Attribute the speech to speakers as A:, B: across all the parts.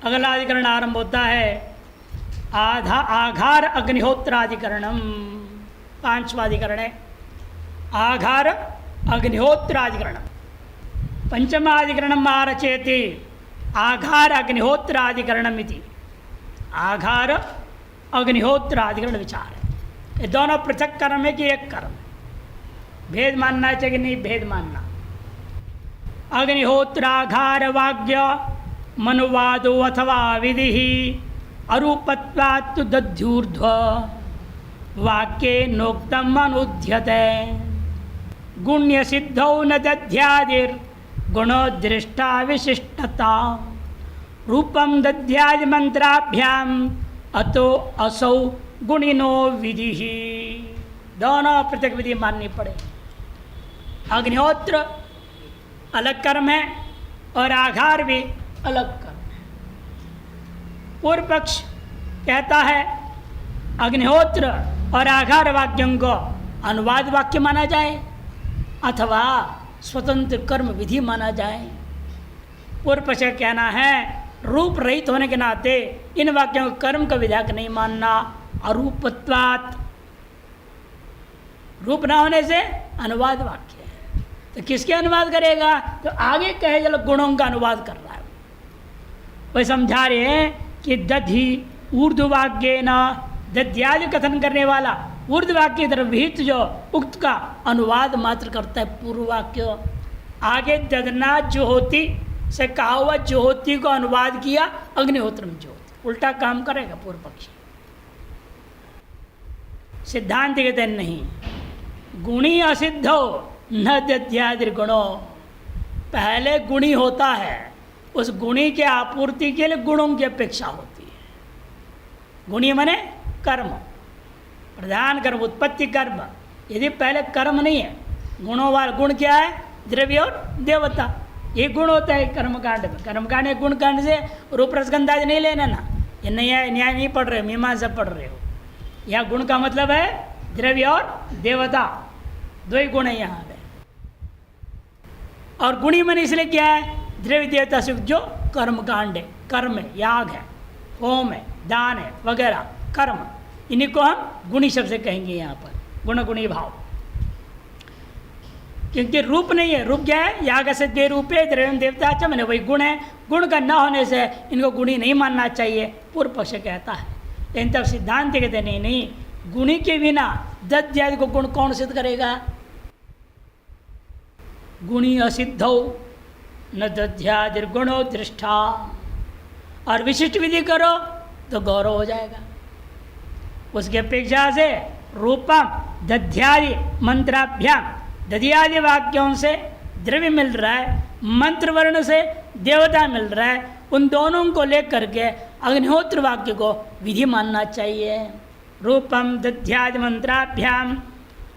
A: अगला अधिकरण आरंभ होता है आघार अग्निहोत्राधिकरणम। पांचवा अधिकरण है आघार अग्निहोत्राधिकरणम। पंचमाधिकरणम आरचयति आघार अग्निहोत्राधिकरणम इति। आघार अग्निहोत्राधिकरण विचार है। ये दोनों पृथक कर्म है कि एक कर्म? भेद मानना चाहिए कि नहीं भेद मानना? अग्निहोत्राघार वाक्य मनुवादो अथवा विधि अरूपत्वात् दध्यूर्ध्व वाक्ये नोक्तम अनुध्यते गुण्य सिद्धौ न दध्यादिर गुणो दृष्टा विशिष्टता रूपम दध्यादि मंत्राभ्याम अतो असौ गुणिनो विधि। दोनों पृथक विधि माननी पड़े। अग्निहोत्र अलग कर्म है और आघार भी अलग कर्म है। पूर्व पक्ष कहता है अग्निहोत्र और आघार वाक्यों को अनुवाद वाक्य माना जाए अथवा स्वतंत्र कर्म विधि माना जाए। पूर्व पक्ष का कहना है रूप रहित होने के नाते इन वाक्यों को कर्म का विधायक नहीं मानना। अरूपत्वात्, रूप न होने से अनुवाद वाक्य है। तो किसके अनुवाद करेगा? तो आगे कहे चलो गुणों का अनुवाद कर रहा है। वही समझा रहे हैं कि दधि ऊर्ध्ववाक्य न दध्यादि कथन करने वाला ऊर्ध्ववाक्य की तरफ विहित जो उक्त का अनुवाद मात्र करता है पूर्व वाक्य। आगे ददना ज्योति से कहा हुआ ज्योति को अनुवाद किया अग्निहोत्र में ज्योति। उल्टा काम करेगा पूर्व पक्षी। सिद्धांत कहते हैं नहीं, गुणी असिद्धो न दध्यादि गुणों। पहले गुणी होता है, उस गुणी के आपूर्ति के लिए गुणों की अपेक्षा होती है। गुणी माने कर्म, प्रधान कर्म, उत्पत्ति कर्म। यदि पहले कर्म नहीं है, गुणों वाला गुण क्या है? द्रव्य और देवता। ये गुण होता है कर्मकांड में। कर्मकांड में गुण कांड से रूप रसगंधादि नहीं लेना ना। ये न्याय नहीं पढ़ रहे हो, मीमांसा पढ़ रहे हो। यह गुण का मतलब है द्रव्य और देवता, दो ही गुण है यहाँ पे। और गुणी मन इसलिए क्या है? द्रव्य देवता से जो कर्मकांड है, कर्म है, याग है, होम है, दान है वगैरह कर्म, इन्हीं को हम गुणी शब्द से कहेंगे यहाँ पर, गुण गुणी भाव। क्योंकि रूप नहीं है। रूप क्या है? याग से दे रूपे द्रव्य देवता च, मैंने वही गुण है। गुण का न होने से इनको गुणी नहीं मानना चाहिए, पूर्व पक्ष कहता है। लेकिन तब सिद्धांत कहते नहीं, गुणी के बिना दध्यादि को गुण कौन सिद्ध करेगा? गुणी असिद्धौ न दध्यादि गुणो दृष्टा। और विशिष्ट विधि करो तो गौरव हो जाएगा। उसकी अपेक्षा से रूपम दध्यादि मंत्राभ्याम, दध्यादि वाक्यों से द्रव्य मिल रहा है, मंत्र वर्ण से देवता मिल रहा है। उन दोनों को लेकर के अग्निहोत्र वाक्य को विधि मानना चाहिए। रूपम दध्यादि मंत्राभ्याम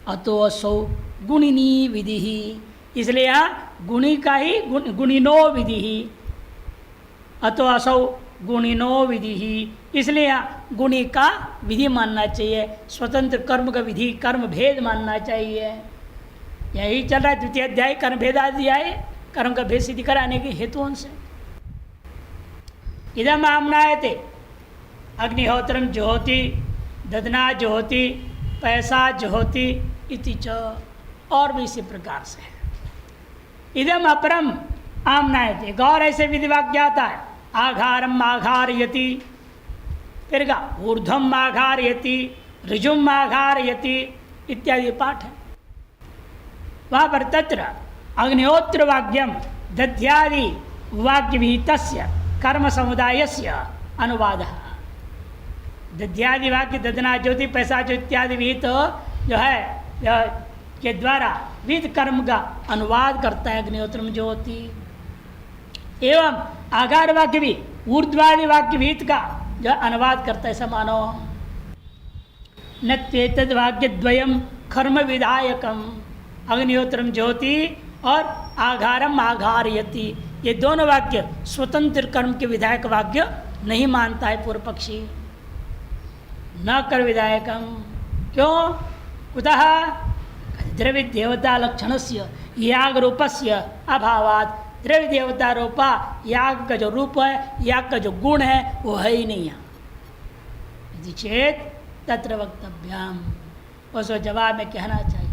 A: अतो असौ गुणिनी विधि। इसलिए यहाँ गुणी का ही गुणिनो विधि, अतो असौ गुणिनो विधि। इसलिए यहाँ गुणी का विधि मानना चाहिए, स्वतंत्र कर्म का विधि कर्म भेद मानना चाहिए। यही चल रहा है द्वितीय अध्याय कर्म भेदाध्याय, कर्म का भेद सिद्धि कराने के हेतुओं से। इदम आमनायते अग्निहोत्रम ज्योति ददना ज्योति पैसा ज्योति इति च। और भी इसी प्रकार से है। इदम अपरम आमनायते, गौर ऐसे विधिवाक्य आता है। आघारम आघारयति, फिर का ऊर्ध्वम आघारयति, ऋजुम आघारयति इत्यादि पाठ है। वहाँ पर तत्र अग्निहोत्र वाक्यम दध्यादि वाक्य विहितस्य कर्म समुदायस्य अनुवादः। दध्यादि वाक्य ददना ज्योति पैसा ज्योति इत्यादि विहित जो है के द्वारा विध कर्म का अनुवाद करता है अग्निहोत्र में ज्योति। एवं आघार वाक्य भी ऊर्ध्वादि वाक्य विहित का जो अनुवाद करता है समानो। न त्वेतद् वाक्य द्वयम कर्म विधायकम, अग्निहोत्रम ज्योति और आघारम आघारयति, ये दोनों वाक्य स्वतंत्र कर्म के विधायक वाक्य नहीं मानता है पूर्व पक्षी। न कर विधायकम, क्यों? कुतः द्रव्य देवता लक्षण से याग रूपस्य अभावात् द्रव्य देवता रूपा याग का जो रूप है, याग का जो गुण है, वो है ही नहीं यहाँ। यदि चेत तत्र वक्तव्याम, उसको जवाब में कहना चाहिए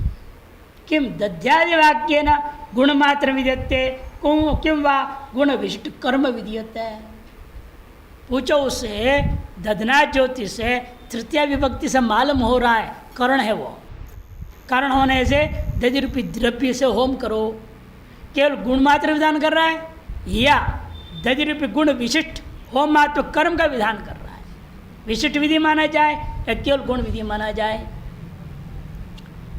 A: किम दध्यादि वाक्य न गुण मात्र विद्यते किम वा गुण विशिष्ट कर्म विधीयते। पूछो उससे, दधना ज्योति से तृतीय विभक्ति से मालूम हो रहा है करण है वो, कारण होने से दधि रूपी द्रव्य से होम करो, केवल गुण मात्र विधान कर रहा है या दधि रूपी गुण विशिष्ट होम मात्र कर्म का विधान कर रहा है। विशिष्ट विधि माना जाए या केवल गुण विधि माना जाए।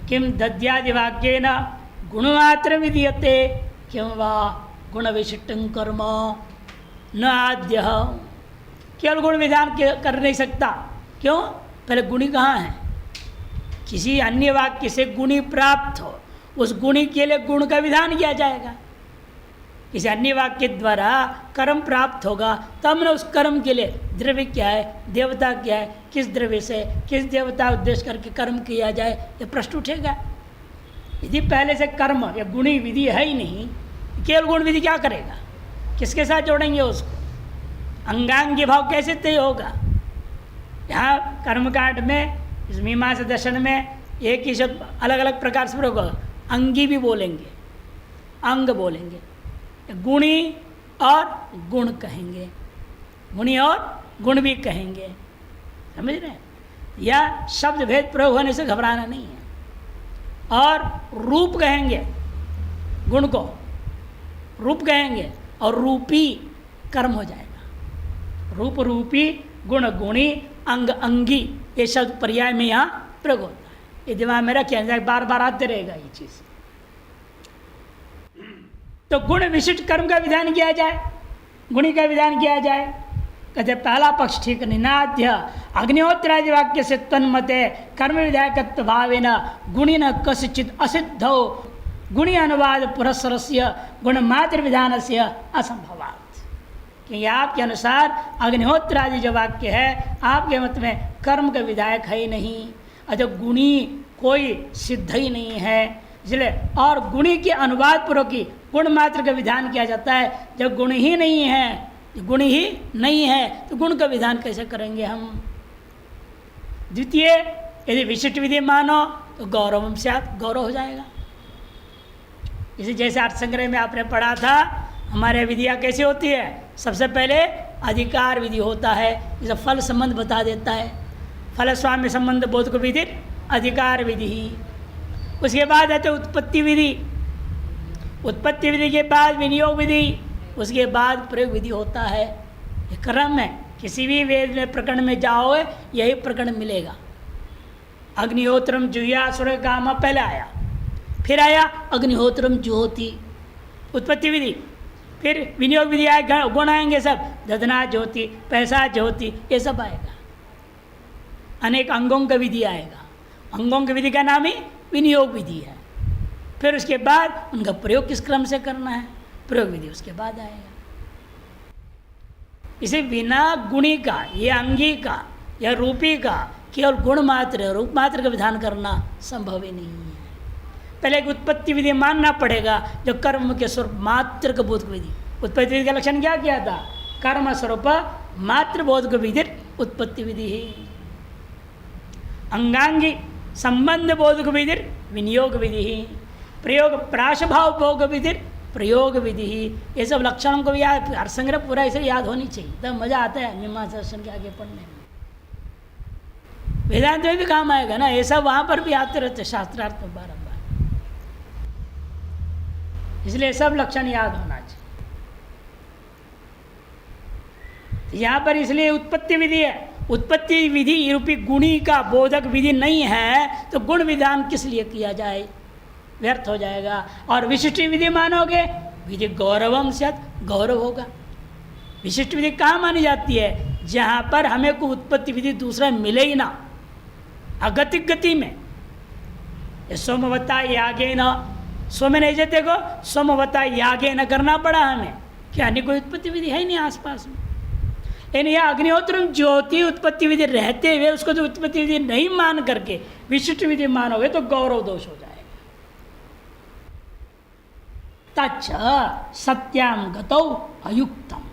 A: किम दध्यादि वाक्येन गुणमात्र विधीयते किम वा गुण विशिष्टं कर्म न आद्य। केवल गुण विधान कर नहीं सकता, क्यों? पहले गुणी कहाँ है? किसी अन्य वाक्य से गुणी प्राप्त हो, उस गुणी के लिए गुण का विधान किया जाएगा। किसी अन्य वाक्य द्वारा कर्म प्राप्त होगा, तब न उस कर्म के लिए द्रव्य क्या है, देवता क्या है, किस द्रव्य से किस देवता उद्देश्य करके कर्म किया जाए, ये प्रश्न उठेगा। यदि पहले से कर्म या गुणी विधि है ही नहीं, केवल गुण विधि क्या करेगा? किसके साथ जोड़ेंगे उसको? अंगांगी भाव कैसे तय होगा? यहाँ कर्मकांड में, इस मीमांसा दर्शन में एक ही शब्द अलग अलग प्रकार से प्रयोग होगा। अंगी भी बोलेंगे, अंग बोलेंगे, गुणी और गुण कहेंगे, गुणी और गुण भी कहेंगे, समझ रहे हैं? या शब्द भेद प्रयोग होने से घबराना नहीं है। और रूप कहेंगे, गुण को रूप कहेंगे और रूपी कर्म हो जाएगा। रूप रूपी, गुण गुणी, अंग अंगी, ये शब्द पर्याय में यहाँ प्रयोग होता है। ये दिमाग में रखिए, बार बार आते रहेगा ये चीज़। तो गुण विशिष्ट कर्म का विधान किया जाए, गुणी का विधान किया जाए। कहते पहला पक्ष ठीक निनाद्य अग्निहोत्रादि वाक्य से तन्मते कर्म विधायकत्व भावेन गुणिन कसिचित असिद्धो गुणी अनुवाद पुरस्सरस्य गुणमात्र विधान से असंभवात्। कि आपके अनुसार अग्निहोत्रादि जो वाक्य है, आपके मत में कर्म का विधायक है ही नहीं, अतः गुणी कोई सिद्ध ही नहीं है, इसलिए और गुणी के अनुवाद पूर्वक ही गुण मात्र का विधान किया जाता है। जब गुण ही नहीं है, गुण ही नहीं है तो गुण का विधान कैसे करेंगे हम? द्वितीय, यदि विशिष्ट विधि मानो तो गौरवम से गौरव हो जाएगा। इसी जैसे अर्थ संग्रह में आपने पढ़ा था, हमारे विधियाँ कैसी होती है? सबसे पहले अधिकार विधि होता है, जिसे फल संबंध बता देता है। फल स्वाम्य संबंध बोध को विधि अधिकार विधि ही। उसके बाद है तो उत्पत्ति विधि, उत्पत्ति विधि के बाद विनियोग विधि, उसके बाद प्रयोग विधि होता है। ये क्रम है, किसी भी वेद में प्रकरण में जाओगे यही प्रकरण मिलेगा। अग्निहोत्रम जुह्या सूर्य काम पहले आया, फिर आया अग्निहोत्रम ज्योति, उत्पत्ति विधि, फिर विनियोग विधि आए, गुण आएंगे सब, दधना ज्योति, पैसा ज्योति, ये सब आएगा। अनेक अंगों का विधि आएगा, अंगों की विधि का नाम ही विनियोग विधि है। फिर उसके बाद उनका प्रयोग किस क्रम से करना है, प्रयोग विधि उसके बाद आएगा। इसे बिना गुणी का या अंगी का या रूपी का केवल गुण मात्र रूप मात्र का विधान करना संभव ही नहीं है। पहले एक उत्पत्ति विधि मानना पड़ेगा, जो कर्म के स्वरूप मात्र का बोध विधि। उत्पत्ति विधि का लक्षण क्या किया था? कर्म स्वरूप मात्र बोध विधि उत्पत्ति विधि ही। अंगांगी संबंध बोध विधि विनियोग विधि ही। प्रयोग प्राशभाव भोग विधि प्रयोग विधि ही। ये सब लक्षणों को भी याद, हर संग्रह पूरा इसे याद होनी चाहिए, तब मजा आता है मीमांसा दर्शन के आगे पढ़ने में। वेदांत में भी काम आएगा ना, ये सब वहां पर भी आते रहते शास्त्रार्थ में बारंबार, इसलिए सब लक्षण याद होना चाहिए। यहाँ पर इसलिए उत्पत्ति विधि है। उत्पत्ति विधि रूपी गुणी का बोधक विधि नहीं है तो गुण विधान किस लिए किया जाए, व्यर्थ हो जाएगा। और विशिष्ट विधि मानोगे, विधि गौरवम से गौरव होगा। विशिष्ट विधि कहाँ मानी जाती है? जहाँ पर हमें को उत्पत्ति विधि दूसरा मिले ही ना, अगतिक गति में। सोमवता यागे न, सोम नहीं जाते को सोमवता यागे न करना पड़ा हमें, क्या अन्य कोई उत्पत्ति विधि है ही नहीं आसपास में। यानी यह अग्निहोत्रम ज्योति उत्पत्ति विधि रहते हुए उसको जो उत्पत्ति विधि नहीं मान करके विशिष्ट विधि मानोगे तो गौरव दोष हो जाएगा। तच्च सत्याम गतौ अयुक्तम।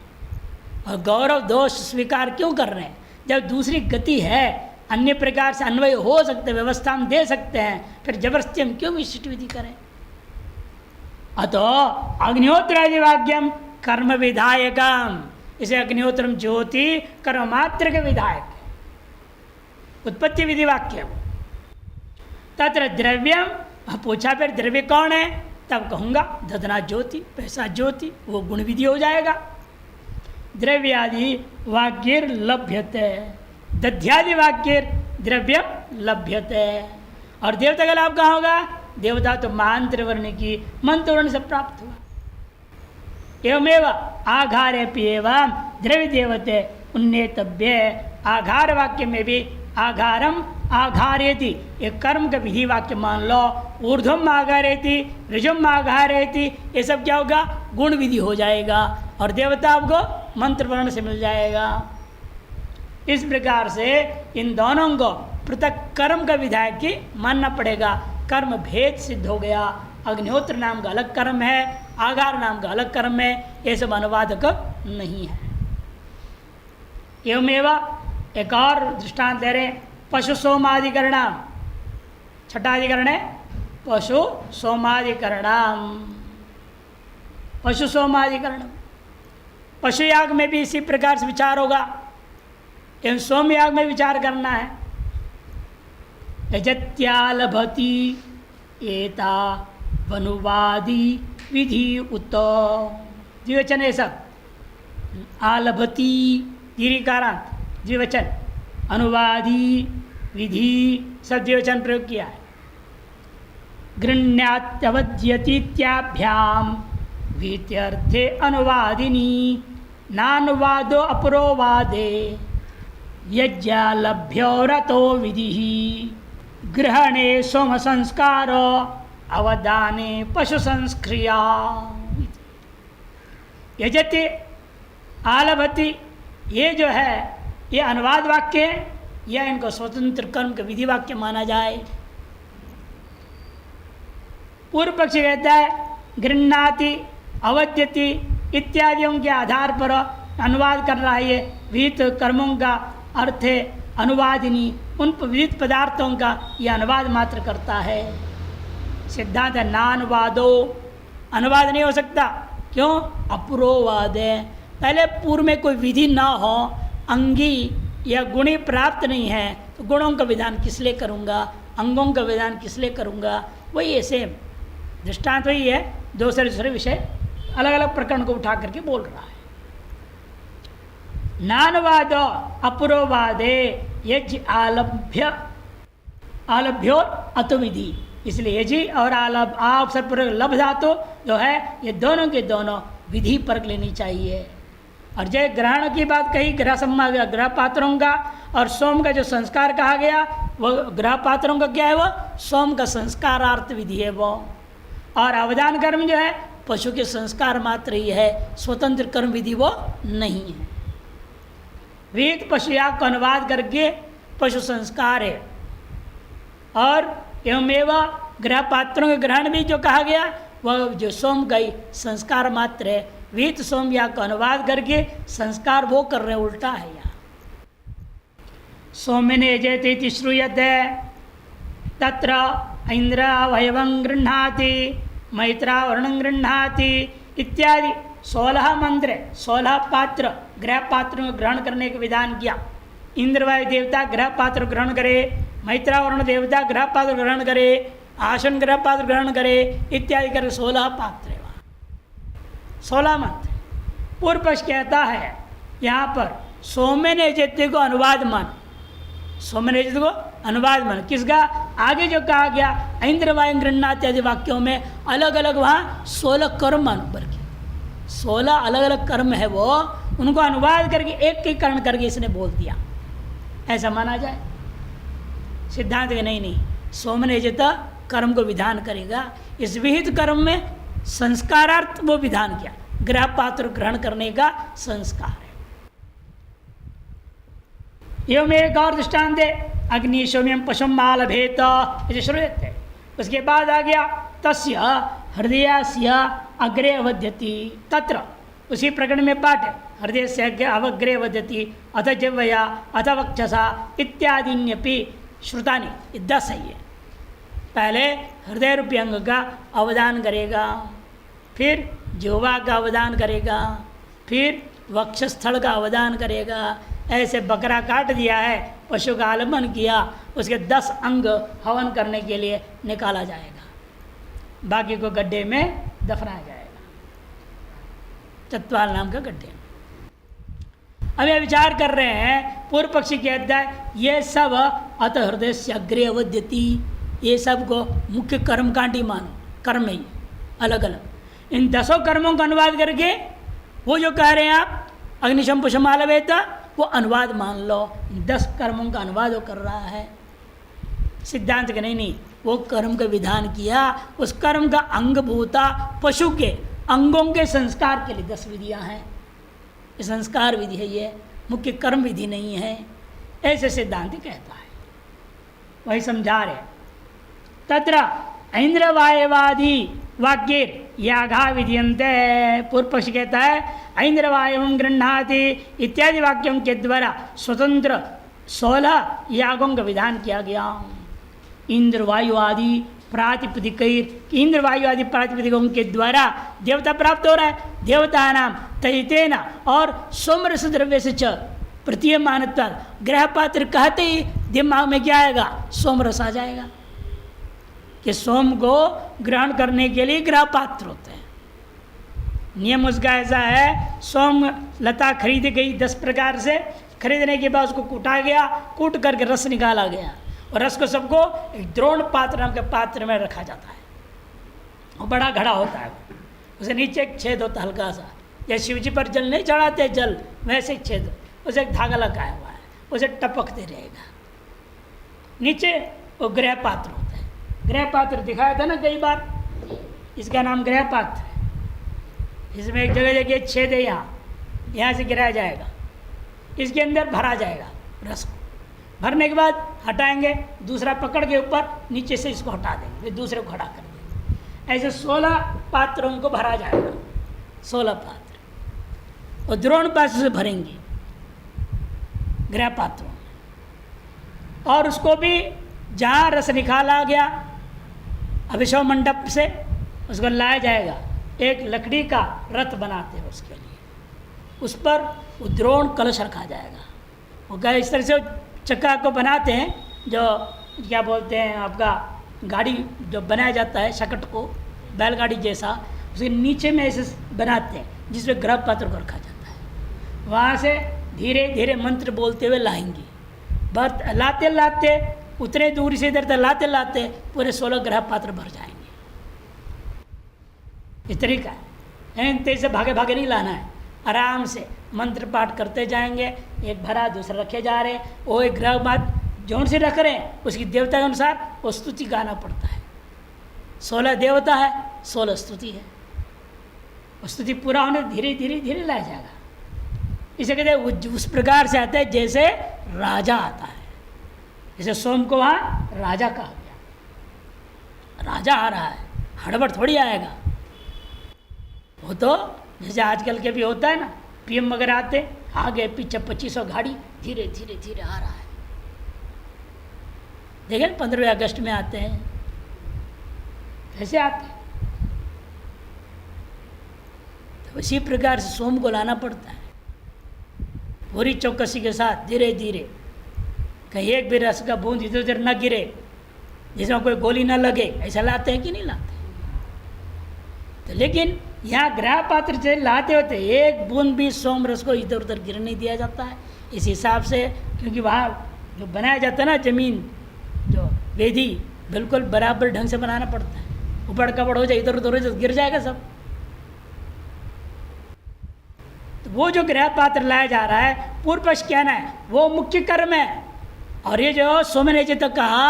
A: और गौरव दोष स्वीकार क्यों कर रहे हैं? जब दूसरी गति है, अन्य प्रकार से अन्वय हो सकते, व्यवस्था हम दे सकते हैं, फिर जबरदस्ती हम क्यों विशिष्ट विधि करें? अतो अग्निहोत्रादि वाक्यम कर्म विधायकम, इसे अग्निहोत्रम ज्योति कर्म मात्र के विधायक है, उत्पत्ति विधि वाक्य। तत्र द्रव्यम, पूछा फिर द्रव्य कौन है? तब कहूँगा दधना ज्योति, पैसा ज्योति, वो गुण विधि हो जाएगा। द्रव्यादि वाक्य लभ्यते, दध्यादि वाक्य द्रव्य लभ्यते। और देवता का लाभ कहाँ होगा? देवता तो मांत्र वर्ण की मंत्र वर्ण से प्राप्त हुआ। एवमेव आघारे एवं द्रव्य देवते उन्नेतव्य। आघार वाक्य में भी आघारम आघारेति, एक कर्म का विधि वाक्य मान लो। ऊर्ध्वम आघारेति, ऋजुम आघारेति, ये सब क्या होगा? गुण विधि हो जाएगा। और देवता आपको मंत्र वर्ण से मिल जाएगा। इस प्रकार से इन दोनों को पृथक कर्म का विधायक की मानना पड़ेगा। कर्म भेद सिद्ध हो गया। अग्निहोत्र नाम का अलग कर्म है, आगार नाम का अलग कर्म है, ये सब अनुवादक नहीं है। एवमेव एक और दृष्टांत दे रहे, पशु सोमाधिकरणाम, छठा अधिकरण है पशु सोमाधिकरणाम। पशु सोमाधिकरण, पशु याग में भी इसी प्रकार से विचार होगा, एवं सोम याग में विचार करना है। यजत्यालभति एता वनुवादी विधि उत, द्विवचन है सब। आलभति दीर्घकारांत द्विवचन, अनुवादी विधि सब द्विवचन प्रयोग किया है। गृह्ण्यात्यवध्यतीत्याभ्याम वीत्यर्थे अनुवादिनी, नानुवादो अपरोवादे यज्ञालभ्यो रतो विधि, ग्रहणे सोम संस्कारो अवदाने पशु संस्क्रिया। यजति आलभति, ये जो है ये अनुवाद वाक्य है या इनको स्वतंत्र कर्म का विधि वाक्य माना जाए? पूर्व पक्षी कहता है गृह्णाति अवद्यति इत्यादियों के आधार पर अनुवाद कर रहा है। ये विहित कर्मों का अर्थ है अनुवादिनी, उन विविध पदार्थों का यह अनुवाद मात्र करता है। सिद्धांत है नानुवादो, अनुवाद नहीं हो सकता। क्यों? अपुरोवाद है। पहले पूर्व में कोई विधि ना हो, अंगी या गुणी प्राप्त नहीं है, तो गुणों का विधान किस लिए करूँगा, अंगों का विधान किस लिए करूँगा? वही है, सेम दृष्टांत वही है, दूसरे विषय अलग अलग प्रकरण को उठा करके बोल रहा है। नानुवाद अपुरोवादे यज्ञ आलभ्यो अतुविधि, इसलिए यजी और आलभ अवसर पर लभ धातु जो है ये दोनों के दोनों विधि पर लेनी चाहिए। और जय ग्रहण की बात कही, ग्रह पात्रों का और सोम का जो संस्कार कहा गया, वो ग्रह पात्रों का क्या है? वो सोम का संस्कारार्थ विधि है वो। और अवदान कर्म जो है पशु के संस्कार मात्र ही है, स्वतंत्र कर्म विधि वो नहीं है। वेद पशु याग का अनुवाद करके पशु संस्कार है। और एवमेव ग्रह पात्रों के ग्रहण भी जो कहा गया वह जो सोम का ही संस्कार मात्र है। वेद सोम याग का अनुवाद करके संस्कार वो कर रहे, उल्टा है यहाँ। सोमिने जयते श्रूयते तत्र इंद्र वयवं गृह्णाति मैत्रा वर्णं गृह्णाति इत्यादि 16 मंत्र, 16 पात्र ग्रह पात्रों को ग्रहण करने का विधान किया। इंद्रवायु देवता ग्रह पात्र ग्रहण करे, मैत्रा वर्ण देवता ग्रह पात्र ग्रहण करे, आसन ग्रह पात्र ग्रहण करे इत्यादि कर 16 पात्र है वहाँ, 16 मंत्र। पूर्व पक्ष कहता है यहाँ पर सोमेन जत्य को अनुवाद मान, सोमेन जत्य को अनुवाद मान किसका? आगे जो कहा गया इंद्रवायु गृह्णाति आदि वाक्यों में अलग अलग वहाँ 16 कर्म मान, बल्कि 16 अलग अलग कर्म है वो, उनको अनुवाद करके एक एक कर्ण करके इसने बोल दिया, ऐसा माना जाए? सिद्धांत के नहीं, सोमनेजित कर्म को विधान करेगा। इस विहित कर्म में संस्कारार्थ वो विधान किया, ग्रह पात्र ग्रहण करने का संस्कार है। एवं एक और दृष्टांत है अग्नि सौम्यम पशुम मालभेत, इसे श्रूयते। उसके बाद आ गया तस्य हृदयस्य अग्रे अवध्यति तत्र, उसी प्रकरण में पाठ है, हृदय से अवग्रे अवध्यति अथ जिह्वया अथ वक्षसा इत्यादिन्यपि श्रुतानि, 10 है ये। पहले हृदय रूपी अंग का अवदान करेगा, फिर जिह्वा का अवदान करेगा, फिर वक्षस्थल का अवदान करेगा। ऐसे बकरा काट दिया है, पशु का आलम्बन किया, उसके 10 अंग हवन करने के लिए निकाला जाएगा, बाकी को गड्ढे में दफनाया जाएगा, चत्वाल नाम का गड्ढे। अब ये विचार कर रहे हैं, पूर्व पक्षी कहता है ये सब अत हृदय से अग्रे अवध्यति, ये सब को मुख्य कर्मकांडी मानो, कर्म ही अलग अलग। इन 10 कर्मों का अनुवाद करके वो जो कह रहे हैं आप अग्निशम पुष्पमालवेता, वो अनुवाद मान लो, 10 कर्मों का अनुवाद वो कर रहा है। सिद्धांत का नहीं, वो कर्म का विधान किया, उस कर्म का अंगभूता पशु के अंगों के संस्कार के लिए 10 विधियां हैं। ये संस्कार विधि है, ये मुख्य कर्म विधि नहीं है, ऐसे सिद्धांत कहता है। वही समझा रहे तत्र ऐन्द्रवायवादी वाक्य यागा विधीयन्ते। पूर्व पक्ष कहता है ऐन्द्रवायवं गृह्णाति इत्यादि वाक्यों के द्वारा स्वतंत्र 16 यागों का विधान किया गया। इंद्रवायु आदि प्रातिपदिक, इंद्रवायु आदि प्रातिपदिकों के द्वारा देवता प्राप्त हो रहा है। देवता नाम तैतेन और सोमरस द्रव्य से च प्रतीयमानत्व, ग्रह पात्र कहते ही दिमाग में क्या आएगा? सोमरस आ जाएगा कि सोम को ग्रहण करने के लिए ग्रह पात्र होते हैं। नियम उसका ऐसा है, सोम लता खरीदी गई 10 प्रकार से, खरीदने के बाद उसको कूटा गया, कूट करके रस निकाला गया और रस को सबको एक द्रोण पात्र नाम के पात्र में रखा जाता है। वो बड़ा घड़ा होता है, उसे नीचे एक छेद होता है हल्का सा, जैसे शिव जी पर जल नहीं चढ़ाते जल, वैसे एक छेद, उसे एक धागा लगाया हुआ है, उसे टपकते रहेगा। नीचे वो ग्रह पात्र होता है। ग्रह पात्र दिखाया था ना कई बार, इसका नाम ग्रह पात्र है। इसमें एक जगह जगह छेद है, यहाँ से गिराया जाएगा, इसके अंदर भरा जाएगा रस को। भरने के बाद हटाएंगे, दूसरा पकड़ के ऊपर नीचे से इसको हटा देंगे, फिर दूसरे को खड़ा कर देंगे। ऐसे 16 पात्रों को भरा जाएगा, 16 पात्र, और द्रोण पात्र से भरेंगे ग्रह पात्रों, और उसको भी जहाँ रस निकाला गया अभिषेक मंडप से उसको लाया जाएगा। एक लकड़ी का रथ बनाते हैं उसके लिए, उस पर वो द्रोण कलश रखा जाएगा। वो क्या इस तरह से चक्का को बनाते हैं, जो क्या बोलते हैं आपका गाड़ी जो बनाया जाता है शकट को, बैलगाड़ी जैसा, उसके नीचे में ऐसे बनाते हैं जिसमें ग्रह पात्र को रखा जाता है। वहाँ से धीरे धीरे मंत्र बोलते हुए लाएंगे, बस लाते लाते उतने दूरी से इधर तक लाते लाते पूरे 16 ग्रह पात्र भर जाएंगे। इस तरीका है, तेज से भागे भागे नहीं लाना है, आराम से मंत्र पाठ करते जाएंगे। एक भरा दूसरा रखे जा रहे हैं, वो एक ग्रह बात जौन से रख रहे हैं उसकी देवता के अनुसार वो स्तुति गाना पड़ता है। 16 देवता है, 16 स्तुति है। वो स्तुति पूरा होने धीरे धीरे धीरे लाया जाएगा। इसे कहते हैं उस प्रकार से आता है जैसे राजा आता है। जैसे सोम को वहाँ राजा कहा गया, राजा आ रहा है, हड़बड़ थोड़ी आएगा। वो तो जैसे आजकल के भी होता है ना, पीएम वगैरह आते, आगे पीछे 2500 गाड़ी धीरे धीरे धीरे आ रहा है। देखें 15 अगस्त में आते हैं, कैसे आते हैं? तो इसी प्रकार से सोम को लाना पड़ता है पूरी चौकसी के साथ, धीरे धीरे, कहीं एक भी रस का बूंद इधर उधर न गिरे, जिसमें कोई गोली न लगे, ऐसा लाते हैं कि नहीं लाते? तो लेकिन यहाँ ग्रह पात्र से लाते होते एक बूंद भी सोम रस को इधर उधर गिरने नहीं दिया जाता है। इस हिसाब से, क्योंकि वहाँ जो बनाया जाता है ना, जमीन जो वेदी बिल्कुल बराबर ढंग से बनाना पड़ता है। ऊपर कपड़ हो जाए, इधर उधर हो जाए, गिर जाएगा सब। तो वो जो ग्रह पात्र लाया जा रहा है, पूर्व पक्ष कहना है वो मुख्य कर्म है, और ये जो सोमनैज तक कहा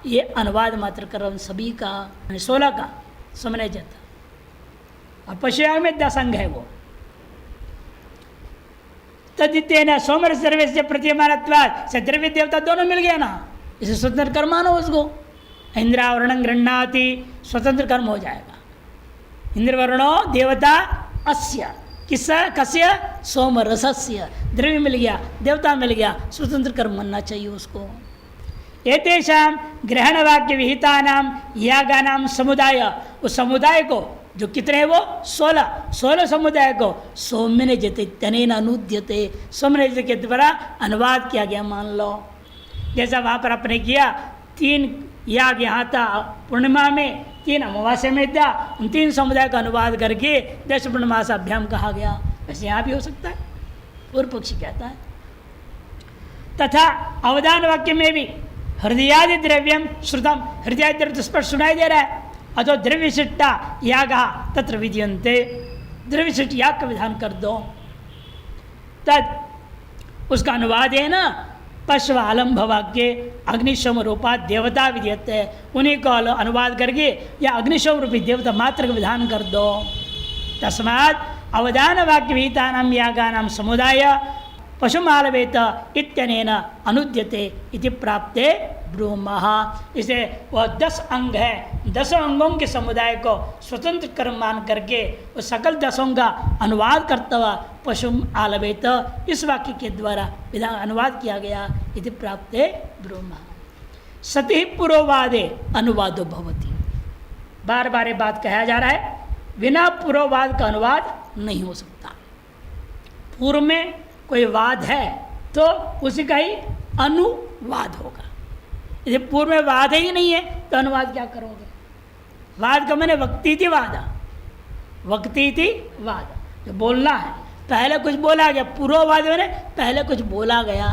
A: ये अनुवाद मात्र कर्म सभी का, 16 का सोमनैज था। और पशुयाग में 10 अंग है वो। तदित्येन सोमरस द्रव्य से प्रतीयमानत्वात् से द्रव्य देवता दोनों मिल गया ना, इसे स्वतंत्र कर्म मानो उसको। इंद्रावरण गृह्णाति, स्वतंत्र कर्म हो जाएगा। इंद्रवर्णो देवता अस्य किस कस्य सोम रसस्य द्रव्य मिल गया, देवता मिल गया, स्वतंत्र कर्म बनना चाहिए उसको। एतेषां ग्रहण वाक्य विहितानां यागानां समुदाय, उस समुदाय को जो कितने हैं वो 16 समुदाय को सौम्य जते तनेन अनुद्यते, सौम्य के द्वारा अनुवाद किया गया। मान लो जैसा वहाँ पर आपने किया 3 याग यहाँ था पूर्णिमा में, 3 अमावस्या में था, उन 3 समुदाय का अनुवाद करके 10 पूर्णमासाभ्याम कहा गया। वैसे यहाँ भी हो सकता है, पूर्व पक्षी कहता है। तथा अवदान वाक्य में भी हृदयादि द्रव्यम श्रुतम, हृदयादि द्रव्य स्पष्ट सुनाई दे रहा है। अथो द्रव्य विशिष्टा याग तत्र विधीयन्ते, द्रव्य विशिष्ट याग का विधान कर दो। तद उसका अनुवाद है ना, पश्व आलम्भ वाक्य अग्निशम रूपा देवता विधीयते, उन्हीं को अनुवाद करके या अग्निशम रूपी देवता मात्र का विधान कर दो। तस्मात् अवदान वाक्य विहितानां यागानां समुदाय पशुमालवेत इत्यनेन अनुद्यते इति प्राप्ते ब्रूमः। इसे वह 10 अंग है, 10 अंगों के समुदाय को स्वतंत्र कर्म मान करके उस सकल 10 का अनुवाद करता हुआ पशुम आलवेत, इस वाक्य के द्वारा विधान अनुवाद किया गया। इति प्राप्ते ब्रूमः। सति पुरोवादे अनुवादो भवति, बार बार ये बात कहा जा रहा है, बिना पुरोवाद का अनुवाद नहीं हो सकता। पूर्व में कोई वाद है तो उसी का ही अनुवाद होगा। यदि पूर्व में वाद ही नहीं है तो अनुवाद क्या करोगे? वाद का मैंने वक्तीति वादा, वक्तीति वादा, जो बोलना है, पहले कुछ बोला गया, पूर्ववाद मैंने पहले कुछ बोला गया,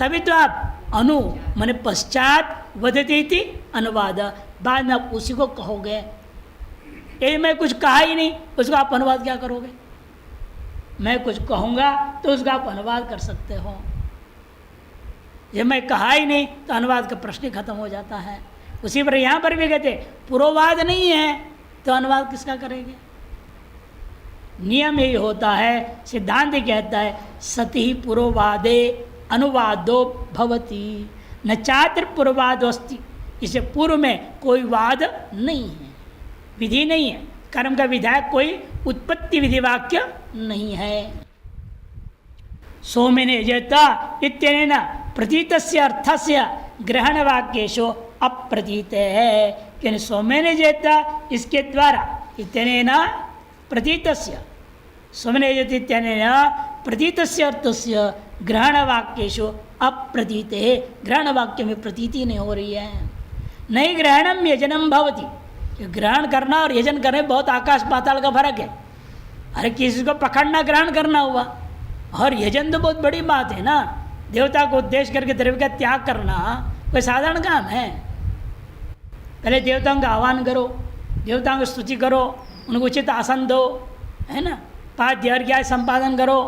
A: तभी तो आप अनु मैंने पश्चात वदती अनुवाद, बाद में आप उसी को कहोगे। यदि मैं कुछ कहा ही नहीं, उसको आप अनुवाद क्या करोगे? मैं कुछ कहूँगा तो उसका आप अनुवाद कर सकते हो, जब मैं कहा ही नहीं तो अनुवाद का प्रश्न खत्म हो जाता है। उसी पर यहाँ पर भी कहते पुरोवाद नहीं है तो अनुवाद किसका करेंगे? नियम यही होता है, सिद्धांत कहता है सति पुरोवादे अनुवादो भवति न चात्र पुरोवादोस्ति। इसे पूर्व में कोई वाद नहीं है, विधि नहीं है, कर्म का विधायक कोई उत्पत्ति विधि वाक्य नहीं है। सोमेने जेता इत्यनेन प्रतीतस्य अर्थस्य ग्रहण वाक्येषु अप्रतीत है, यानी सोमेने जेता इसके द्वारा इत्यनेन प्रतीतस्य, सोमेने जेत इत्यनेन प्रतीतस्य अर्थस्य ग्रहण वाक्येषु अप्रतीत है। ग्रहण वाक्य में प्रतीति नहीं हो रही है। नहीं ग्रहणम यजनम भवति, ग्रहण करना और यजन करने में बहुत आकाश पाताल का फर्क है। अरे किसी को पकड़ना ग्रहण करना हुआ, और यजन तो बहुत बड़ी बात है ना। देवता को उद्देश्य करके द्रव्य का त्याग करना कोई साधारण काम है। पहले देवताओं का आह्वान करो, देवताओं की स्तुति करो, उनको उचित आसन दो, है ना, पाद्य अर्घ्य संपादन करो,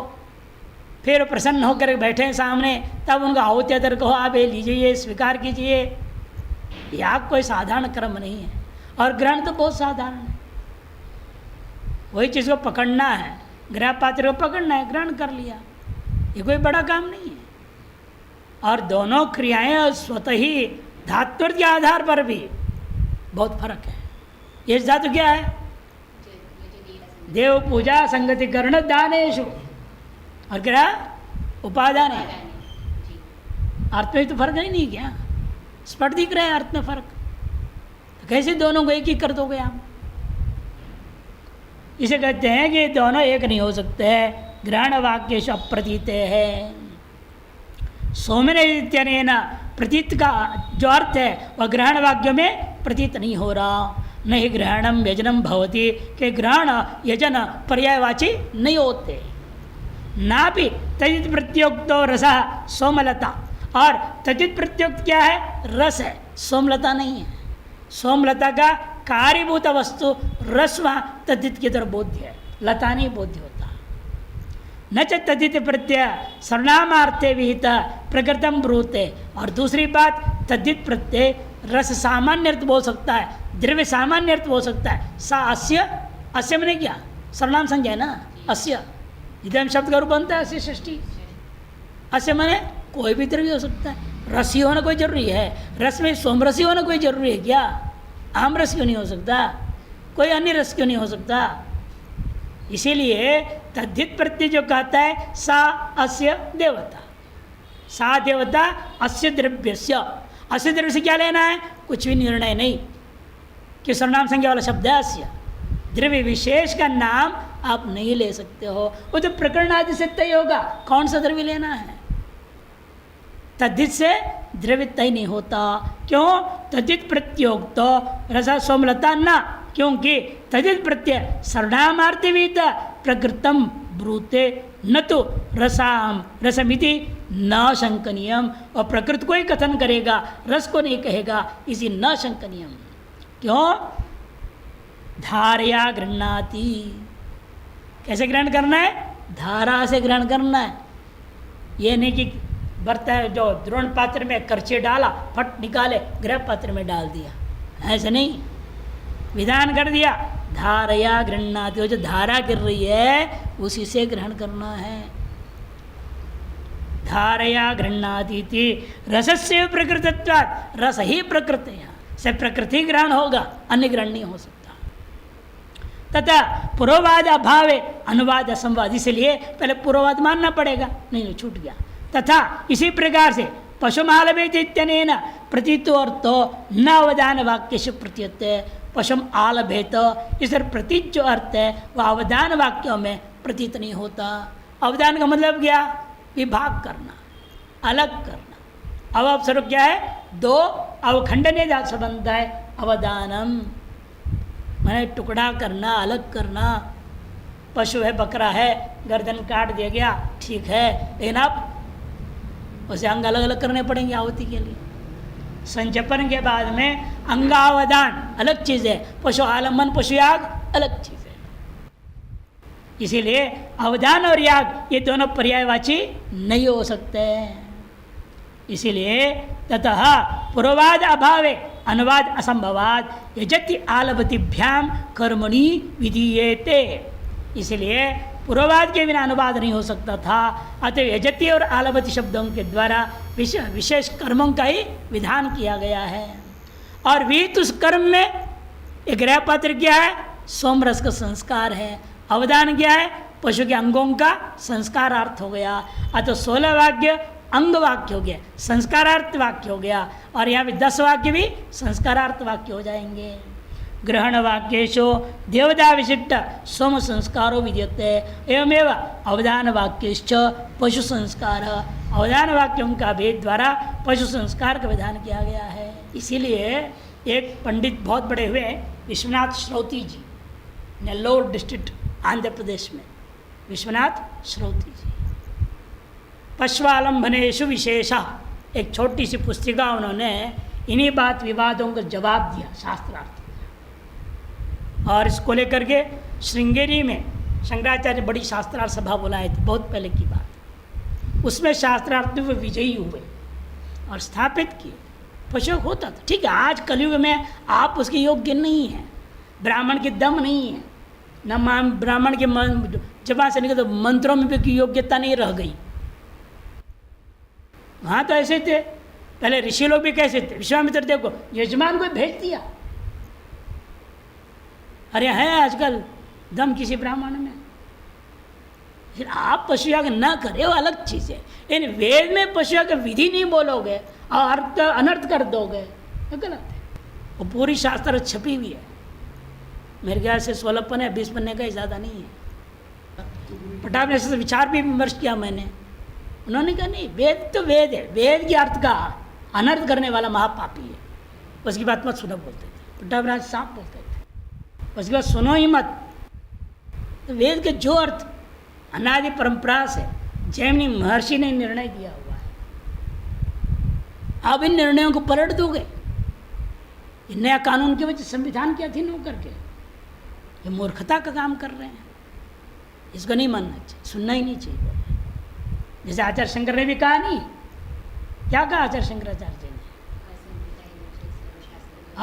A: फिर प्रसन्न होकर बैठे सामने, तब उनको आहुति अदर कहो, आप ये लीजिए, स्वीकार कीजिए। याग कोई साधारण कर्म नहीं है, और ग्रहण तो बहुत साधारण है। वही चीज़ को पकड़ना है, ग्रह पात्र को पकड़ना है, ग्रहण कर लिया, ये कोई बड़ा काम नहीं है। और दोनों क्रियाएं स्वतः ही धातु के आधार पर भी बहुत फर्क है। ये धातु क्या है? देव पूजा संगति कर्ण दानेशु, और ग्रह उपादान है। अर्थ में तो फर्क ही नहीं, क्या स्पष्ट दिख रहा है अर्थ में फर्क, तो कैसे दोनों को एक ही कर दोगे आप? इसे कहते हैं कि दोनों एक नहीं हो सकते हैं। ग्रहण वाक्य अप्रतीत है। सोमेन इत्यनेन प्रतीत का जो अर्थ है वह ग्रहण वाक्य में प्रतीत नहीं हो रहा। नहीं ग्रहणम यजनम भवति, कि ग्रहण यजन पर्यायवाची नहीं होते। ना भी तजित प्रत्युक्तो रस सोमलता, और तजित प्रत्युक्त क्या है? रस है, सोमलता नहीं है। सोमलता का कार्यभूत वस्तु रस वहाँ तद्धित की तरफ बोध्य है, लता नहीं बोध्य होता। न च तद्धित प्रत्यय सर्वनामार्थे विहित प्रकृतम ब्रूते। और दूसरी बात, तद्धित प्रत्यय रस सामान्य अर्थ बोल सकता है, द्रव्य सामान्य अर्थ बोल सकता है। सा अस्य, अस्य मैंने क्या सर्वनाम संज्ञा है ना, अस्य इधम शब्द का रूप बनता है अस्य षष्ठी। अस्य मैंने कोई भी द्रव्य हो सकता है, रसी होना कोई जरूरी है? रस में सोमरसी होना कोई जरूरी है क्या? आम रस क्यों नहीं हो सकता? कोई अन्य रस क्यों नहीं हो सकता? इसीलिए तद्धित प्रत्यय जो कहता है सा अस्य देवता, सा देवता अस्य द्रव्यस्य, अस्य द्रव्य से क्या लेना है? कुछ भी निर्णय नहीं कि सर्वनाम संज्ञा वाला शब्द है अस्य। द्रव्य विशेष का नाम आप नहीं ले सकते हो, वो तो प्रकरण आदि से तय होगा कौन सा द्रव्य लेना है। तद्धित से द्रव्य तय नहीं होता। क्यों? तद्धित प्रत्योक्त रसा सोमलता न, क्योंकि तद्धित प्रत्यय सर्वनामार्थविद प्रकृतम ब्रूते न तो रसाम रसमिति न शंकनीयम, और प्रकृत को ही कथन करेगा, रस को नहीं कहेगा, इसी न शंकनीयम। क्यों? धारया गृह्णाति, कैसे ग्रहण करना है? धारा से ग्रहण करना है। ये नहीं कि बर्तन जो द्रोण पात्र में करछे डाला, फट निकाले गृह पात्र में डाल दिया, ऐसे नहीं, विधान कर दिया। धारया गृह्णाति, वो जो धारा गिर रही है उसी से ग्रहण करना है। धारया गृह्णाति रसस्य प्रकृतत्वात्, रस ही प्रकृति है, से प्रकृति ग्रहण होगा, अन्य ग्रहण नहीं हो सकता। तथा पूर्ववाद अभावे अनुवाद असंवाद, इसलिए पहले पूर्ववाद मानना पड़ेगा, नहीं छूट गया। तथा इसी प्रकार से पशुमालभेत इत्यनेन प्रतीतोऽर्थो न अवधान वाक्येषु प्रतीयते, पशुम आलभेत, इस प्रतीत जो अर्थ है वह अवधान वाक्यों में प्रतीत नहीं होता। अवधान का मतलब क्या? विभाग करना, अलग करना। अवसर क्या है? दो अवखंडनीय जात संबंध है अवदानम, मैंने टुकड़ा करना, अलग करना। पशु है, बकरा है, गर्दन काट दिया गया, ठीक है, लेकिन अब उसे अंग अलग अलग करने पड़ेंगे आहुति के लिए। संचपन के बाद में अंगावदान अलग चीज़ है, पशु आलम्बन पशु याग अलग चीज़ है। इसीलिए अवदान और याग ये दोनों पर्यायवाची नहीं हो सकते। इसीलिए ततः पूर्ववाद अभावे अनुवाद असंभवाद यजति आलभतिभ्याम कर्मणि विधीयेते, इसलिए पूर्ववाद के बिना अनुवाद नहीं हो सकता था। अतः यजति और आलभति शब्दों के द्वारा विशेष कर्मों का ही विधान किया गया है। और विहित उस कर्म में एक गृह पात्र क्या है? सोमरस का संस्कार है। अवदान क्या है? पशु के अंगों का संस्कारार्थ हो गया। अतः 16 वाक्य अंग वाक्य हो गया, संस्कारार्थ वाक्य हो गया, और यहाँ भी 10 वाक्य भी संस्कारार्थ वाक्य हो जाएंगे। ग्रहण वाक्येषु देवता विशिष्ट सोम संस्कारो विद्यते, एवमेव अवधान वाक्यश्च पशु संस्कार, अवधान वाक्यों का भेद द्वारा पशु संस्कार का विधान किया गया है। इसीलिए एक पंडित बहुत बड़े हुए विश्वनाथ श्रोती जी, नेल्लोर डिस्ट्रिक्ट आंध्र प्रदेश में, विश्वनाथ श्रोती जी, पश्वालंबनेषु विशेषा, एक छोटी सी पुस्तिका उन्होंने इन्हीं बात विवादों का जवाब दिया शास्त्रार्थ। और इसको लेकर के श्रृंगेरी में शंकराचार्य बड़ी शास्त्रार्थ सभा बुलाए थे, बहुत पहले की बात। उसमें शास्त्रार्थ में वो विजयी हुए और स्थापित किए। पशु होता था, ठीक है, आज कलयुग में आप उसके योग्य नहीं हैं, ब्राह्मण के दम नहीं है, न ब्राह्मण के जबान से निकले तो मंत्रों में भी योग्यता नहीं रह गई। वहाँ तो ऐसे थे, पहले ऋषि लोग भी कैसे थे। विश्वामित्र देखो, यजमान को भेज दिया, अरे है आजकल दम किसी ब्राह्मण में। फिर आप पशुयाग न करें वो अलग चीज़ है, लेकिन वेद में पशुयाग विधि नहीं बोलोगे और अर्थ अनर्थ कर दोगे तो गलत है। वो पूरी शास्त्र छपी हुई है, मेरे ख्याल से 16 पन्ने 20 पन्ने का ही ज़्यादा नहीं है। पटाप ने से विचार भी विमर्श किया मैंने, उन्होंने कहा नहीं, वेद तो वेद है, वेद के अर्थ का अनर्थ करने वाला महापापी है, उसकी बात मत सुनो बोलते थे। पटाप राज साफ बोलते थे, उसके बाद सुनो ही मत। तो वेद के जो अर्थ अनादि परंपरा से जैमिनी महर्षि ने निर्णय दिया हुआ है, आप इन निर्णयों को पलट दोगे। ये नया कानून के वजह संविधान के अधीन होकर के ये मूर्खता का काम कर रहे हैं, इसको नहीं मानना चाहिए, सुनना ही नहीं चाहिए। जैसे आचार्य शंकर ने भी कहा, नहीं क्या कहा आचार्य शंकराचार्य जी ने?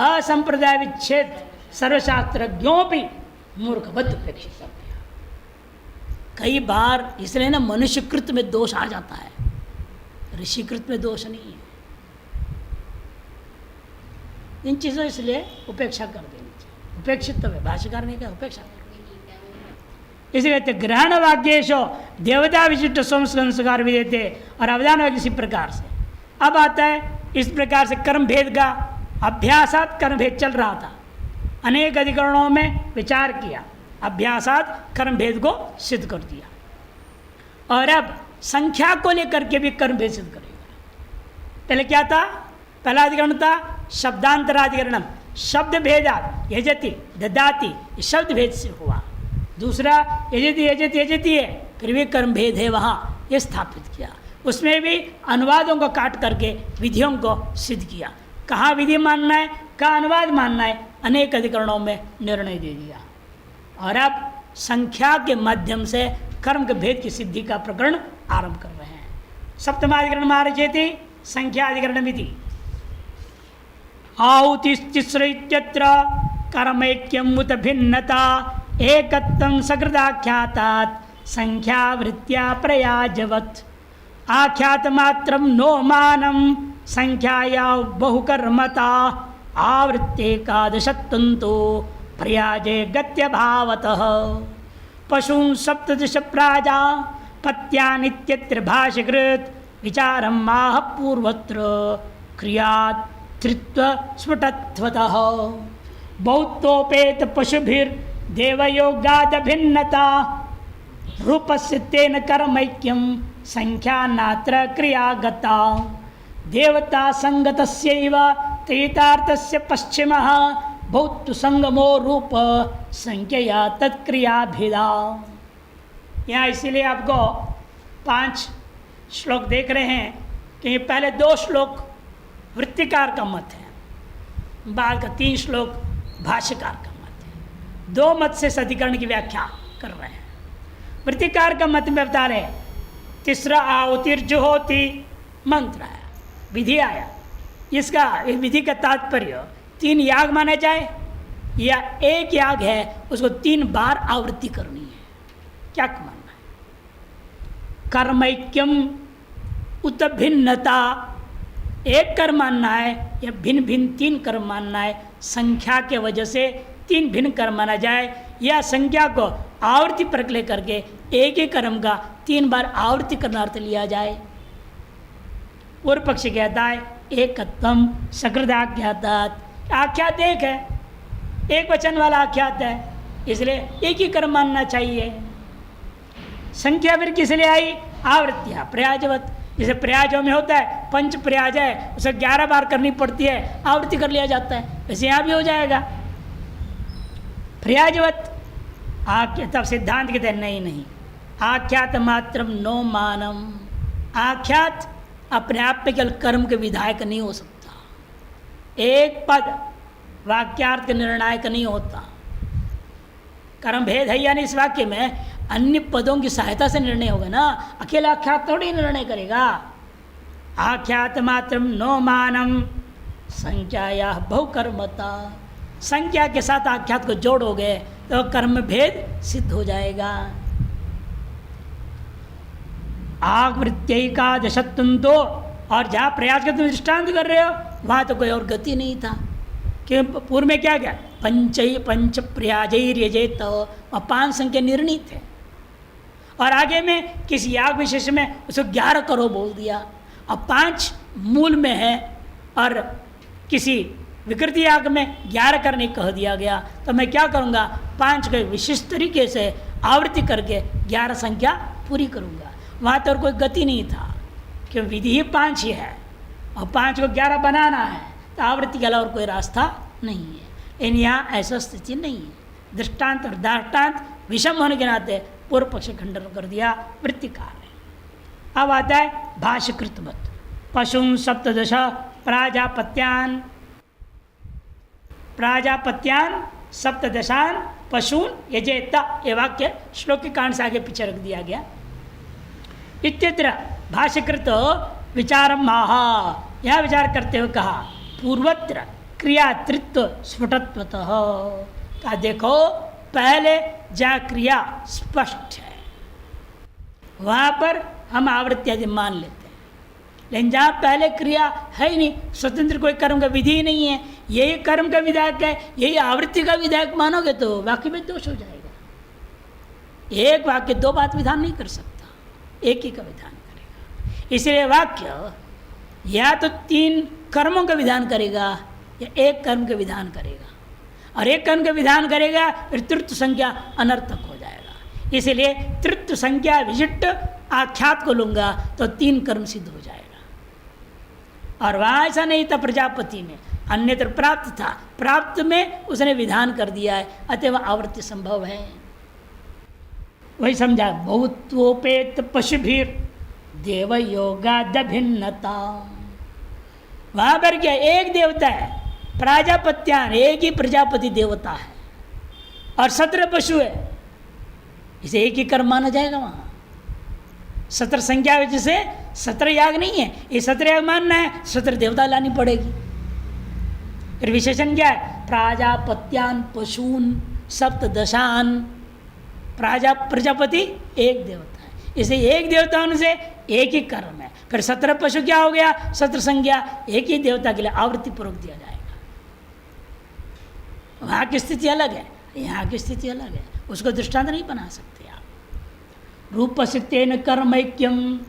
A: असंप्रदाय विच्छेद सर्वशास्त्रज्ञों भी मूर्खवत प्रेक्षित। कई बार इसलिए ना मनुष्यकृत में दोष आ जाता है, ऋषिकृत में दोष नहीं है। इन चीज़ों इसलिए उपेक्षा कर देनी चाहिए। उपेक्षित है, भाष्यकार ने क्या उपेक्षा। इसलिए कहते ग्रहण वाक्येशो देवता विशिष्ट संस्कार भी देते और अवदान वाक्य इसी प्रकार से। अब आता है इस प्रकार से कर्म भेद का अभ्यासात कर्म भेद चल रहा था, अनेक अधिकरणों में विचार किया, अभ्यासात कर्म भेद को सिद्ध कर दिया, और अब संख्या को लेकर के भी कर्म भेद सिद्ध करेगा। पहले क्या था? पहला अधिकरण था शब्दांतराधिकरणम, शब्द भेदा यजति ददाति, शब्द भेद से हुआ। दूसरा यजति यजति यजति है, फिर भी कर्म भेद है वहाँ, ये स्थापित किया। उसमें भी अनुवादों को काट करके विधियों को सिद्ध किया। कहाँ विधि मानना है, कहाँ अनुवाद मानना है, अनेक अधिकरणों में निर्णय दे दिया। और अब संख्या के माध्यम से कर्म के भेद की सिद्धि का प्रकरण आरंभ कर रहे हैं। सप्तमाधिकरण मारचेति संख्याधिकरण विधि आहुतिस्तिस्र इत्यत्र कर्मैक्यम उत भिन्नता एकत्वं सकृदाख्यातात् संख्यावृत्त्या प्रयाजवत् आख्यात मात्रम नो मानम संख्याया बहुकर्मता आवृत्तेकादशत्तंतो प्रयाजे गत्य भावतः पशून् सप्तदश प्राजा पत्यानित्यत्र भाष्यकृत विचारं माह पूर्वत्र क्रियात् त्रित्व स्फुटत्वतः बहुतोपेत पशुभिर्देवयोगाद भिन्नता रूपस्य तेन कर्मैक्यं संख्या नात्र क्रियागता देवता संगतस्यैव त्रितार्थस्य पश्चिमः भौत संगमो रूप संख्या तत्क्रियाभिदा। यहाँ इसीलिए आपको 5 श्लोक देख रहे हैं कि पहले 2 श्लोक वृत्तिकार का मत है, बाद का 3 श्लोक भाष्यकार का मत है। 2 मत से अधिकरण की व्याख्या कर रहे हैं। वृत्तिकार का मत में बता रहे तीसरा आहुतिर्जुहोति मंत्र आया, विधि आया। इसका विधि का तात्पर्य 3 याग माना जाए या एक याग है उसको 3 बार आवृत्ति करनी है, क्या मानना है? कर्मैक्यम उत भिन्नता, एक कर्म मानना है या भिन्न भिन्न 3 कर्म मानना है, संख्या के वजह से 3 भिन्न कर्म माना जाए या संख्या को आवृत्ति पर लेकर के एक ही कर्म का 3 बार आवृत्ति करना अर्थ लिया जाए। पूर्व पक्ष कहता है एकत्वम सकृदाख्यातात्, आख्यात एक है, एक वचन वाला आख्यात है, इसलिए एक ही कर्म मानना चाहिए। संख्या फिर किस लिए आई? आवृत्तियाँ प्रयाजवत, जैसे प्रयाजों में होता है 5 प्रयाज है, उसे 11 बार करनी पड़ती है, आवृत्ति कर लिया जाता है, वैसे यहाँ भी हो जाएगा प्रयाजवत। तब सिद्धांत कहते हैं नहीं, आख्यात मात्रम नो मानम, आख्यात अपने आप में केवल कर्म के विधायक नहीं हो सकता, एक पद वाक्यार्थ के निर्णायक नहीं होता। कर्म भेद है यानी इस वाक्य में अन्य पदों की सहायता से निर्णय होगा ना, अकेला आख्यात थोड़ी निर्णय करेगा। आख्यात मात्रम नो मानम संख्याया बहुकर्मता, संख्या के साथ आख्यात को जोड़ोगे तो कर्म भेद सिद्ध हो जाएगा। आवृत्त्यैकादशत्वं तो, और जहाँ प्रयास का तुम दृष्टांत कर रहे हो वहाँ तो कोई और गति नहीं था, कि पूर्व में क्या क्या पंच प्रयाजैर्यजेत, तो 5 संख्या निर्णीत है, और आगे में किसी याग विशेष में उसको 11 करो बोल दिया। अब 5 मूल में है और किसी विकृति याग में 11 करने कह दिया गया, तो मैं क्या करूँगा? 5 को विशिष्ट तरीके से आवृत्ति करके 11 संख्या पूरी करूँगा। वहाँ तो और कोई गति नहीं था, क्योंकि विधि ही 5 ही है और 5 को 11 बनाना है, तो आवृत्ति के अलावा और कोई रास्ता नहीं है। लेकिन यहाँ ऐसा स्थिति नहीं है। दृष्टांत और दाष्टांत विषम होने के नाते पूर्व पक्ष खंडन कर दिया वृत्तिकार ने। अब आता है भाष्यकृतवत पशुं सप्तदश प्राजापत्यान सप्तदशान पशून यजेत, ये वाक्य श्लोक के कारण से आगे पीछे रख दिया गया। इत्यत्र भाष्यकृत विचारम माहा, यह विचार करते हुए कहा पूर्वत्र क्रियातृत्व स्फुटत्वतः, का देखो पहले जहाँ क्रिया स्पष्ट है वहाँ पर हम आवृत्ति आदि मान लेते हैं, लेकिन जहाँ पहले क्रिया है ही नहीं, स्वतंत्र कोई कर्म का विधि ही नहीं है, यही कर्म का विधायक है, यही आवृत्ति का विधायक मानोगे तो वाक्य में दोष हो जाएगा। एक वाक्य दो बात विधान नहीं कर सकता, एक ही का विधान करेगा। इसलिए वाक्य या तो तीन कर्मों का विधान करेगा या एक कर्म का विधान करेगा, और एक कर्म का विधान करेगा फिर तृतीय संज्ञा अनर्थक हो जाएगा। इसलिए तृतीय संज्ञा विशिष्ट आख्यात को लूंगा तो तीन कर्म सिद्ध हो जाएगा। और वहाँ ऐसा नहीं था प्रजापति में, अन्यत्र प्राप्त था, प्राप्त में उसने विधान कर दिया है, अतएव आवृत्ति संभव है। वही समझा, बहुत्वोपेत पशुभीर देव योगादभिन्नता। वहां पर क्या एक देवता है, प्राजापत्यान, एक ही प्रजापति देवता है, और 17 पशु है, इसे एक ही कर्म माना जाएगा। वहां 17 संख्या वजह से 17 याग नहीं है, ये 17 याग मानना है, 17 देवता लानी पड़ेगी। फिर विशेषण क्या है, प्राजापत्यान पशून सप्तदशान। प्रजापति एक देवता है, इसे एक देवताओं से एक ही कर्म है। फिर 17 पशु क्या हो गया, 17 संज्ञा, एक ही देवता के लिए आवृत्ति पूर्वक दिया जाएगा। वहां की स्थिति अलग है, यहाँ की स्थिति अलग है, उसको दृष्टांत नहीं बना सकते आप। रूपसितेन कर्मैक्यम,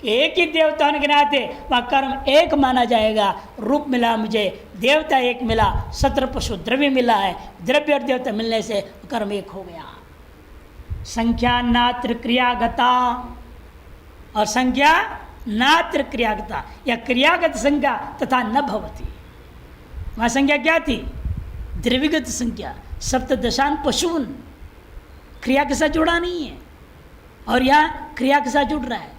A: एक ही देवता के नाते वह कर्म एक माना जाएगा। रूप मिला मुझे, देवता एक मिला, 17 पशु द्रव्य मिला है, द्रव्य और देवता मिलने से कर्म एक हो गया। संख्या नात्र क्रियागता, और संख्या नात्र क्रियागता, या क्रियागत संख्या तथा न भवती। वहाँ संख्या क्या थी, द्रव्यगत संख्या, सप्तदशान पशून, क्रिया के साथ जुड़ा नहीं है, और यहाँ क्रिया के साथ जुड़ रहा है।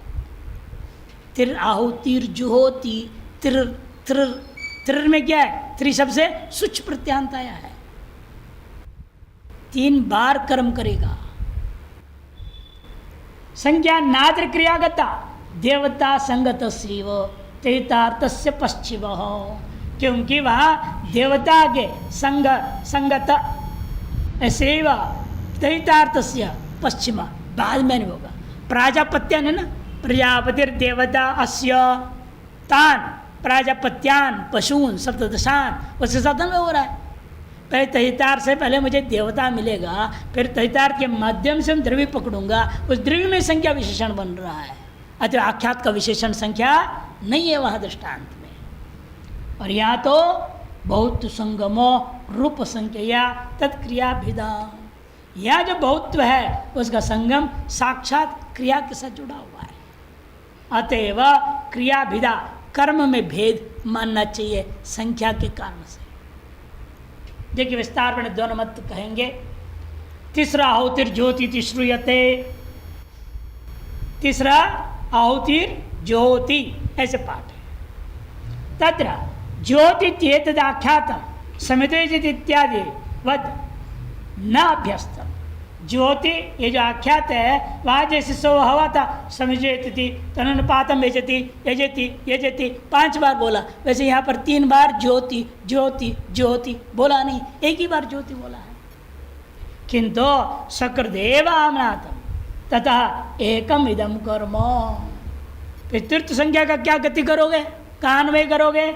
A: तिर आहुतिर जुहोती, तिर तिर तिर में क्या है, तिर शब्द से सुच प्रत्यांत आया है, 3 बार कर्म करेगा। संज्ञा नात्र क्रियागता देवता संगत शिव तैतार्थस्य पश्चिम, क्योंकि वहाँ देवता के संगत शिव तैतार्थस्य पश्चिम, बाद में नहीं होगा। प्राजापत्यान है ना, प्रजापतिर्देवता अस्य तान प्राजापत्यान पशून सप्तदशान, उसके साधन में हो रहा है। पहले तहितार्थ से पहले मुझे देवता मिलेगा, फिर तहितार्थ के माध्यम से हम द्रव्य पकड़ूंगा, उस द्रव्य में संख्या विशेषण बन रहा है। अतः आख्यात का विशेषण संख्या नहीं है वहाँ दृष्टांत में। और यहाँ तो बहुत संगमो रूप संख्या तत्क्रिया भिदा, यह जो बहुत्व है उसका संगम साक्षात क्रिया के साथ जुड़ा हुआ है। अतएव क्रिया भिदा, कर्म में भेद मानना चाहिए संख्या के कारण से। देखिए विस्तार में दोनों मत कहेंगे। तीसरा आहुतिर ज्योति श्रूयते, तीसरा आहुतिर ज्योति, ऐसे पाठ है। तत्र ज्योति चेतदाख्यातम समित इत्यादि वद न अभ्यस्तम। ज्योति ये जो आख्यात है वहाँ जैसे सो हवा था, समिजेति तनुपातम यजति यजति यजति 5 बार बोला, वैसे यहाँ पर 3 बार ज्योति ज्योति ज्योति बोला नहीं, एक ही बार ज्योति बोला है। किंतु सकृदेव आमनातम तथा एकम इदम कर्म। फिर तृतीय संज्ञा का क्या गति करोगे, कहाँ अन्वय करोगे।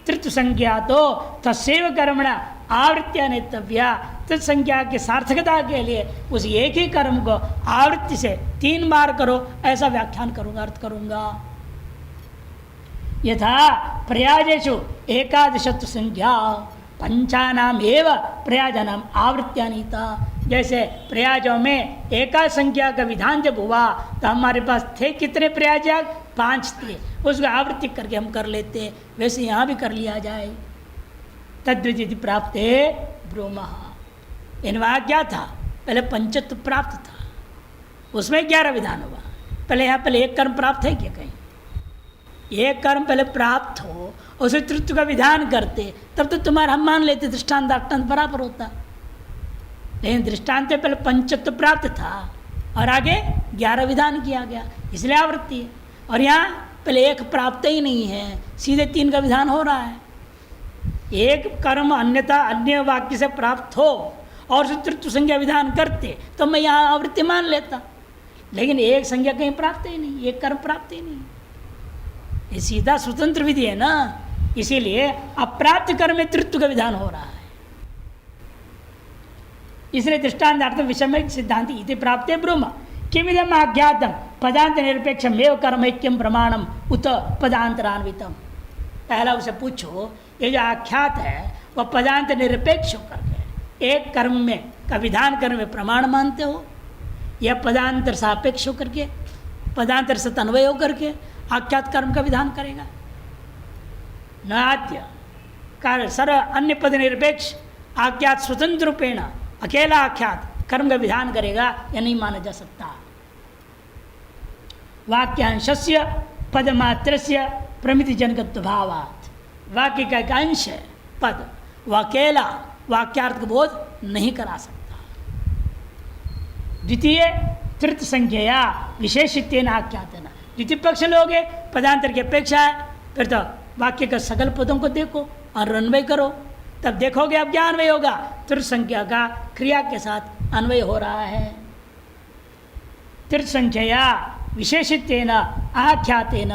A: तृतीय संज्ञा तो तस्सैव कर्मणा आवृत्तिया नेतव्या, तृतीय संज्ञा की सार्थकता के लिए उस एक ही कर्म को आवृत्ति से 3 बार करो, ऐसा व्याख्यान करूंगा, अर्थ करूंगा। यथा प्रयाजेषु एकादशत्व संज्ञा पंचानाम एव प्रयाजानाम आवृत्त्यानीता, जैसे प्रयाजों में एका संख्या का विधान जब हुआ तो हमारे पास थे कितने प्रयाजक, 5 थे, उसको आवृत्ति करके हम कर लेते, वैसे यहाँ भी कर लिया जाए। तद्विधि प्राप्त ब्रह्म, इन वहाँ क्या था, पहले पंचत्व प्राप्त था, उसमें 11 विधान हुआ। पहले यहाँ पहले एक कर्म प्राप्त है क्या, कहीं एक कर्म पहले प्राप्त हो उसे तृतीय का विधान करते, तब तो तुम्हारा हम मान लेते दृष्टांत दाष्टान्त बराबर होता। लेकिन दृष्टांत में पहले पंचत्व प्राप्त था और आगे 11 विधान किया गया, इसलिए आवृत्ति है। और यहाँ पहले एक प्राप्त ही नहीं है, सीधे 3 का विधान हो रहा है। एक कर्म अन्यथा अन्य वाक्य से प्राप्त हो और उसे तृतीय संज्ञा विधान करते तो मैं यहाँ आवृत्ति मान लेता, लेकिन एक संज्ञा कहीं प्राप्त ही नहीं, एक कर्म प्राप्त ही नहीं, ये सीधा स्वतंत्र विधि है ना, इसीलिए अप्राप्त कर्म में तृत्व का विधान हो रहा है। इसलिए दृष्टान्तार्थ विषम सिद्धांत इति प्राप्ते ब्रह्म किमिदम आज्ञातम पदांत निरपेक्षमेव कर्मैक्यम प्रमाणम उत पदांतरान्वितम। पहला उसे पूछो, ये जो आख्यात है वह पदांत निरपेक्ष होकर के एक कर्म में का विधान कर्म में प्रमाण मानते हो, यह पदांतर सापेक्ष होकर के पदांतर से तन्वय होकर के आख्यात कर्म का विधान करेगा। नाद्य कार्य सर्व अन्य पद निरपेक्ष आख्यात स्वतंत्र रूपेण अकेला आख्यात कर्म का विधान करेगा, यह नहीं माना जा सकता। वाक्यांशस्य पदमात्रस्य प्रमिति जनकत्व भावात्, वाक्य का एक अंश है पद, वह अकेला वाक्यार्थ को बोध नहीं करा सकता। द्वितीय तृतीय संख्या विशेषित्वेन आख्यातेन, द्वितीय पक्ष लोगे पदांतर की अपेक्षा है, फिर तो वाक्य का सकल पदों को देखो और अन्वय करो, तब देखोगे अब क्या अन्वय होगा, तृतीय संख्या का क्रिया के साथ अन्वय हो रहा है। तृतीय संख्या विशेषित्वेन आख्यातेन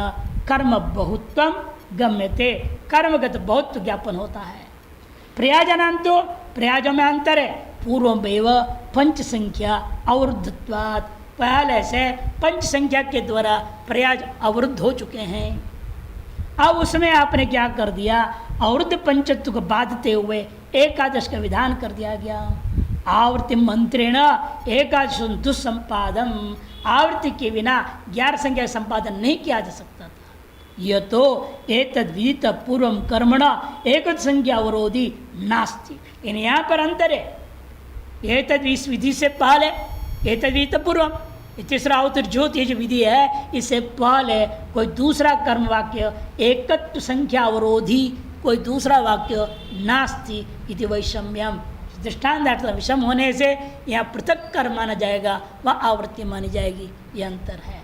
A: कर्म बहुत्वम गम्यते, कर्मगत बहुत्व ज्ञापन होता है। प्रयाजनां तो प्रयाजों में अंतर है, पूर्वमेव पंच संख्या अवरुद्धत्वात्, पहले से पंच संख्या के द्वारा प्रयाज अवरुद्ध हो चुके हैं। अब उसमें आपने क्या कर दिया, अवरुद्ध पंचत्व को बांधते हुए एकादश का विधान कर दिया गया। आवृत्ति मंत्रेण एकादश दुस्संपादम, आवृत्ति के बिना 11 संख्या का संपादन नहीं किया जा सकता था। यह तो एतद् विदित पूर्वम कर्मण एक संख्या अवरोधी नास्ति, इन यहाँ पर अंतर है। एतद् इस विधि से पहले, एतद् विदित पूर्वम, तीसरा अवतर ज्योति जो विधि है इससे पहले कोई दूसरा कर्म वाक्य एकत्व संख्या अवरोधी कोई दूसरा वाक्य नास्ति इति वैषम्यम, दृष्टान्त विषम होने से यहाँ पृथक कर्म माना जाएगा, वह आवृत्ति मानी जाएगी, यह अंतर है।